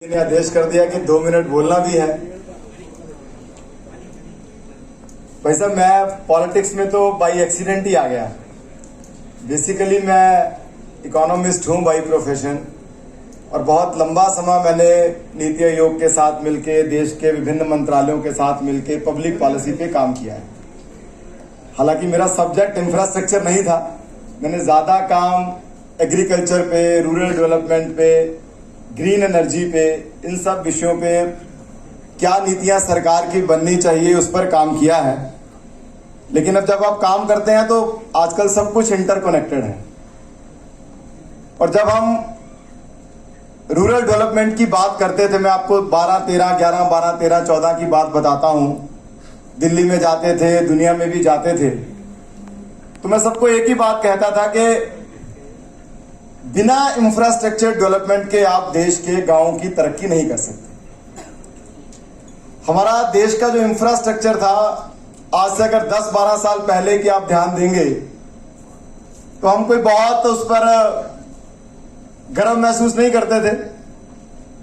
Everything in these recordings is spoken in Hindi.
ने आदेश कर दिया कि 2 मिनट बोलना भी है। भाई साहब, मैं पॉलिटिक्स में तो बाई एक्सीडेंट ही आ गया। बेसिकली मैं इकोनॉमिस्ट हूं बाई प्रोफेशन, और बहुत लंबा समय मैंने नीति आयोग के साथ मिलके, देश के विभिन्न मंत्रालयों के साथ मिलके पब्लिक पॉलिसी पे काम किया है। हालांकि मेरा सब्जेक्ट इंफ्रास्ट्रक्चर नहीं था, मैंने ज्यादा काम एग्रीकल्चर पे, रूरल डेवलपमेंट पे, ग्रीन एनर्जी पे, इन सब विषयों पे क्या नीतियां सरकार की बननी चाहिए उस पर काम किया है। लेकिन अब जब आप काम करते हैं तो आजकल सब कुछ इंटरकनेक्टेड है, और जब हम रूरल डेवलपमेंट की बात करते थे, मैं आपको 12-13 की बात बताता हूं, दिल्ली में जाते थे, दुनिया में भी जाते थे, तो मैं सबको एक ही बात कहता था कि बिना इंफ्रास्ट्रक्चर डेवलपमेंट के आप देश के गांवों की तरक्की नहीं कर सकते। हमारा देश का जो इंफ्रास्ट्रक्चर था, आज से अगर 10-12 साल पहले की आप ध्यान देंगे तो हम कोई बहुत उस पर गर्व महसूस नहीं करते थे।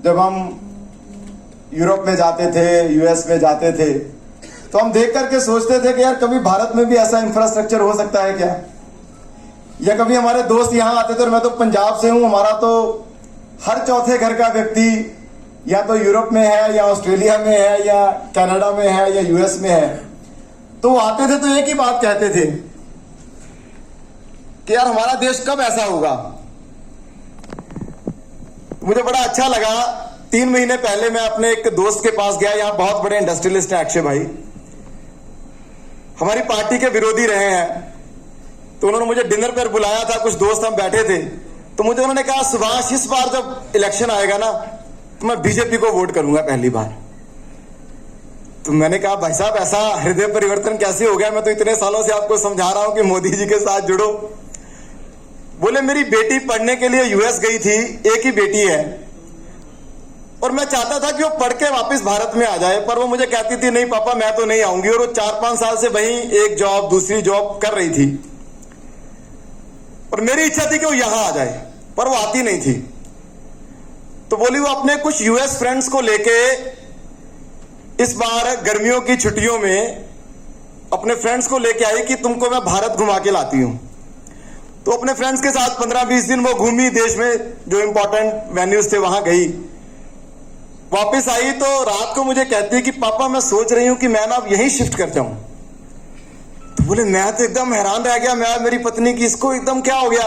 जब हम यूरोप में जाते थे, यूएस में जाते थे, तो हम देख करके सोचते थे कि यार कभी भारत में भी ऐसा इंफ्रास्ट्रक्चर हो सकता है क्या। या कभी हमारे दोस्त यहां आते थे, और मैं तो पंजाब से हूं, हमारा तो हर चौथे घर का व्यक्ति या तो यूरोप में है, या ऑस्ट्रेलिया में है, या कनाडा में है, या यूएस में है। तो आते थे तो एक ही बात कहते थे कि यार हमारा देश कब ऐसा होगा। मुझे बड़ा अच्छा लगा, 3 महीने पहले मैं अपने एक दोस्त के पास गया, यहाँ बहुत बड़े इंडस्ट्रियलिस्ट हैं, अक्षय भाई, हमारी पार्टी के विरोधी रहे हैं। तो उन्होंने मुझे डिनर पर बुलाया था, कुछ दोस्त हम बैठे थे, तो मुझे उन्होंने कहा, सुभाष इस बार जब इलेक्शन आएगा ना तो मैं बीजेपी को वोट करूंगा पहली बार। तो मैंने कहा, भाई साहब ऐसा हृदय परिवर्तन कैसे हो गया, मैं तो इतने सालों से आपको समझा रहा हूं कि मोदी जी के साथ जुड़ो। बोले मेरी बेटी पढ़ने के लिए यूएस गई थी, एक ही बेटी है, और मैं चाहता था कि वो पढ़ के वापस भारत में आ जाए, पर वो मुझे कहती थी नहीं पापा मैं तो नहीं आऊंगी, और वो 4-5 साल से वहीं एक जॉब दूसरी जॉब कर रही थी, और मेरी इच्छा थी कि वो यहां आ जाए, पर वो आती नहीं थी। तो बोली वो अपने कुछ यूएस फ्रेंड्स को लेके इस बार गर्मियों की छुट्टियों में अपने फ्रेंड्स को लेके आई कि तुमको मैं भारत घुमा के लाती हूं। तो अपने फ्रेंड्स के साथ 15-20 दिन वो घूमी, देश में जो इंपॉर्टेंट वेन्यूज थे वहां गई, वापस आई तो रात को मुझे कहती है कि पापा मैं सोच रही हूं कि मैं ना अब यहीं शिफ्ट कर जाऊं। तो बोले मैं तो एकदम हैरान रह गया, मैं मेरी पत्नी की, इसको एकदम क्या हो गया।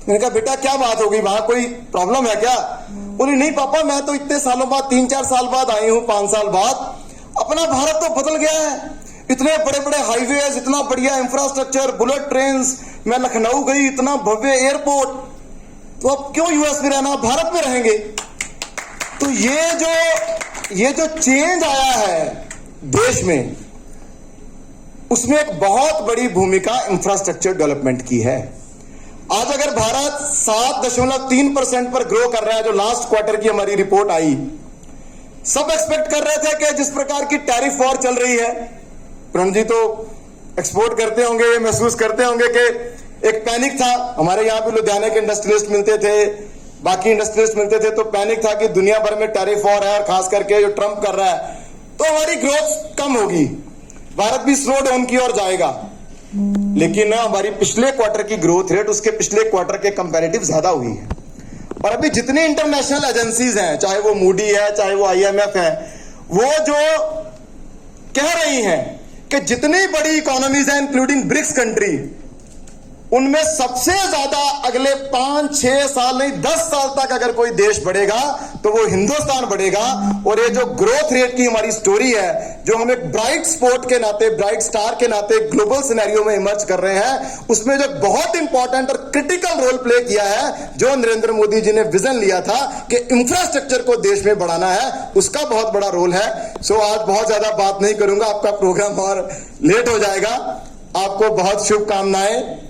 मैंने कहा बेटा क्या बात हो गई, वहां कोई प्रॉब्लम है क्या। बोली नहीं पापा मैं तो इतने सालों बाद, 3-4 साल बाद आई हूं, 5 साल बाद, अपना भारत तो बदल गया है, इतने बड़े बड़े हाईवेज, इतना बढ़िया इंफ्रास्ट्रक्चर, बुलेट ट्रेन, मैं लखनऊ गई, इतना भव्य एयरपोर्ट, तो अब क्यों यूएस में रहना, भारत में रहेंगे। तो ये जो चेंज आया है देश में, उसमें एक बहुत बड़ी भूमिका इंफ्रास्ट्रक्चर डेवलपमेंट की है। आज अगर भारत 7.3% पर ग्रो कर रहा है, जो लास्ट क्वार्टर की हमारी रिपोर्ट आई, सब एक्सपेक्ट कर रहे थे कि जिस प्रकार की टैरिफ वॉर चल रही है, प्रणव जी तो एक्सपोर्ट करते होंगे, ये महसूस करते होंगे कि एक पैनिक था, हमारे यहाँ पे लुधियाने के इंडस्ट्रियलिस्ट मिलते थे, बाकी इंडस्ट्रियलिस्ट मिलते थे, तो पैनिक था कि दुनिया भर में टैरिफ वॉर है, और खास करके जो ट्रंप कर रहा है तो हमारी ग्रोथ कम होगी, भारत भी स्लो डाउन की ओर जाएगा। लेकिन हमारी पिछले क्वार्टर की ग्रोथ रेट उसके पिछले क्वार्टर के कंपैरेटिव ज्यादा हुई है। और अभी जितनी इंटरनेशनल एजेंसीज हैं, चाहे वो मूडी है, चाहे वो IMF है, वो जो कह रही हैं कि जितनी बड़ी इकोनॉमीज हैं इंक्लूडिंग ब्रिक्स कंट्री, उनमें सबसे ज्यादा अगले 5-6 साल नहीं 10 साल तक अगर कोई देश बढ़ेगा तो वो हिंदुस्तान बढ़ेगा। और ये जो ग्रोथ रेट की हमारी स्टोरी है, जो हम एक ब्राइट स्पॉट के नाते, ब्राइट स्टार के नाते ग्लोबल सिनेरियो में इमर्ज कर रहे हैं, उसमें जो बहुत इंपॉर्टेंट और क्रिटिकल रोल प्ले किया है, जो नरेंद्र मोदी जी ने विजन लिया था कि इंफ्रास्ट्रक्चर को देश में बढ़ाना है, उसका बहुत बड़ा रोल है। सो आज बहुत ज्यादा बात नहीं करूंगा, आपका प्रोग्राम और लेट हो जाएगा। आपको बहुत शुभकामनाएं।